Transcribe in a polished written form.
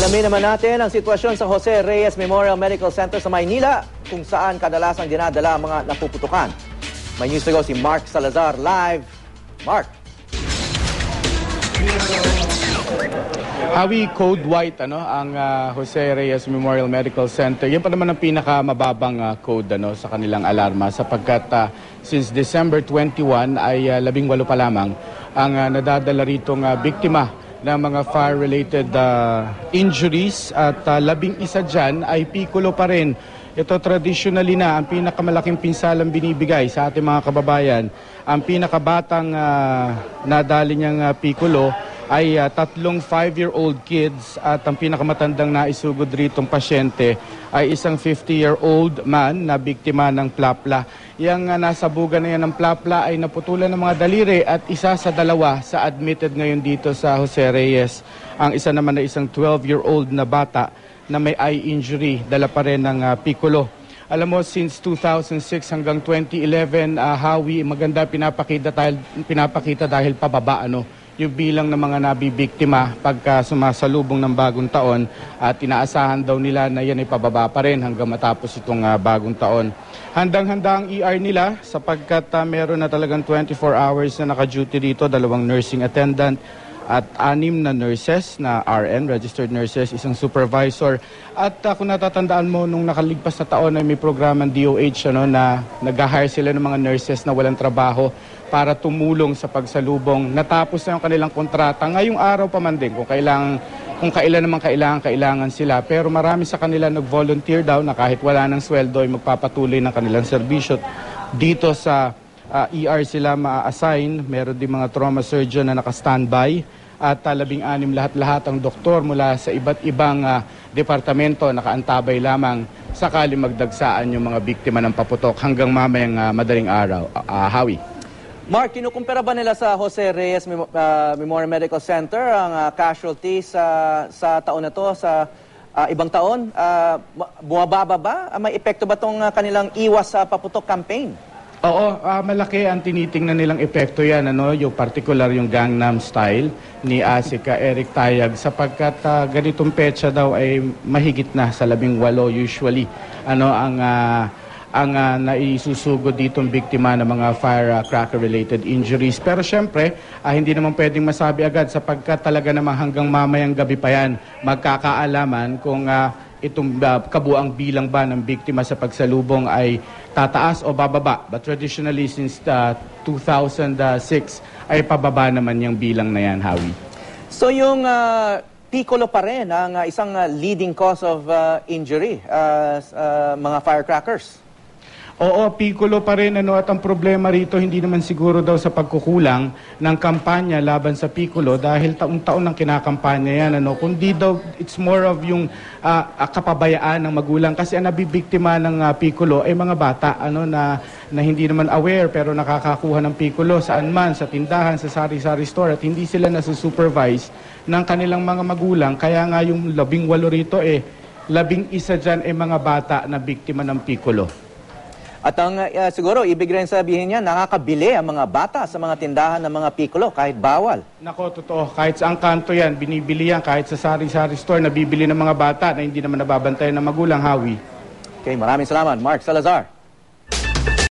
Alamin naman natin ang sitwasyon sa Jose Reyes Memorial Medical Center sa Maynila, kung saan kadalasang dinadala ang mga napuputukan. May news to go si Mark Salazar live. Mark. Hawi code white ang Jose Reyes Memorial Medical Center. Yan pa naman ang pinakamababang code sa kanilang alarma sapagkat since December 21 ay 18 pa lamang ang nadadala ritong biktima ng mga fire-related injuries at 11 dyan ay Piccolo pa rin. Ito traditionally na ang pinakamalaking pinsalang binibigay sa ating mga kababayan. Ang pinakabatang nadali niyang Piccolo ay tatlong 5-year-old kids at ang pinakamatandang naisugod ritong pasyente ay isang 50-year-old man na biktima ng plapla. Yang nasabugan na yan ng plapla ay naputulan ng mga daliri at isa sa dalawa sa admitted ngayon dito sa Jose Reyes. Ang isa naman na isang 12-year-old na bata na may eye injury, dala pa rin ng Piccolo. Alam mo, since 2006 hanggang 2011, Hawi, maganda pinapakita dahil pababa yung bilang ng mga nabibiktima pagka sumasalubong ng bagong taon at inaasahan daw nila na yan ay pababa pa rin hanggang matapos itong bagong taon. Handang-handa ang ER nila sapagkat meron na talagang 24 hours na naka-duty dito, 2 nursing attendant at 6 na nurses na RN, registered nurses, isang supervisor. At kung natatandaan mo, nung nakaligpas na taon ay may programang DOH na nag-hire sila ng mga nurses na walang trabaho para tumulong sa pagsalubong. Natapos na yung kanilang kontrata. Ngayong araw pa man din, kung kailan naman kailangan sila. Pero marami sa kanila nag-volunteer daw na kahit wala ng sweldo ay magpapatuloy ng kanilang serbisyo. Dito sa ER sila ma-assign. Meron din mga trauma surgeon na naka-standby. At 16 lahat-lahat ang doktor mula sa iba't ibang departamento nakaantabay lamang sakali magdagsaan yung mga biktima ng paputok hanggang mamayang madaling araw. Hawi. Mark, kinukumpara ba nila sa Jose Reyes Memorial Medical Center ang casualties sa taon na to sa ibang taon? Bumababa ba? May epekto ba itong kanilang iwas sa paputok campaign? Oo, malaki ang tinitingnan nilang epekto yan, yung particular yung Gangnam Style ni Asika Eric Tayag sapagkat ganitong petsa daw ay mahigit na sa 18 usually ang naisusugod ditong biktima ng mga firecracker-related injuries. Pero syempre, hindi naman pwedeng masabi agad sapagkat talaga naman hanggang mamayang gabi pa yan magkakaalaman kung itong kabuang bilang ba ng biktima sa pagsalubong ay tataas o bababa. But traditionally, since 2006, ay pababa naman yung bilang na yan, Hawi. So yung Piccolo pa rin ang isang leading cause of injury, mga firecrackers? Oo, Piccolo pa rin at ang problema rito hindi naman siguro daw sa pagkukulang ng kampanya laban sa Piccolo dahil taon-taon ng kinakampanya yan kundi daw it's more of yung kapabayaan ng magulang kasi ang nabibiktima ng Piccolo ay mga bata na hindi naman aware pero nakakakuha ng Piccolo saan man, sa tindahan, sa sari-sari store at hindi sila nasusupervise ng kanilang mga magulang kaya nga yung 18 rito 11 dyan ay mga bata na biktima ng Piccolo. At ang siguro, ibig rin sabihin niya, nakakabili ang mga bata sa mga tindahan ng mga Piccolo kahit bawal. Nako, totoo. Kahit sa kanto yan, binibili yan. Kahit sa sari-sari store, nabibili ng mga bata na hindi naman nababantayan ng magulang, Hawi. Okay, maraming salamat, Mark Salazar.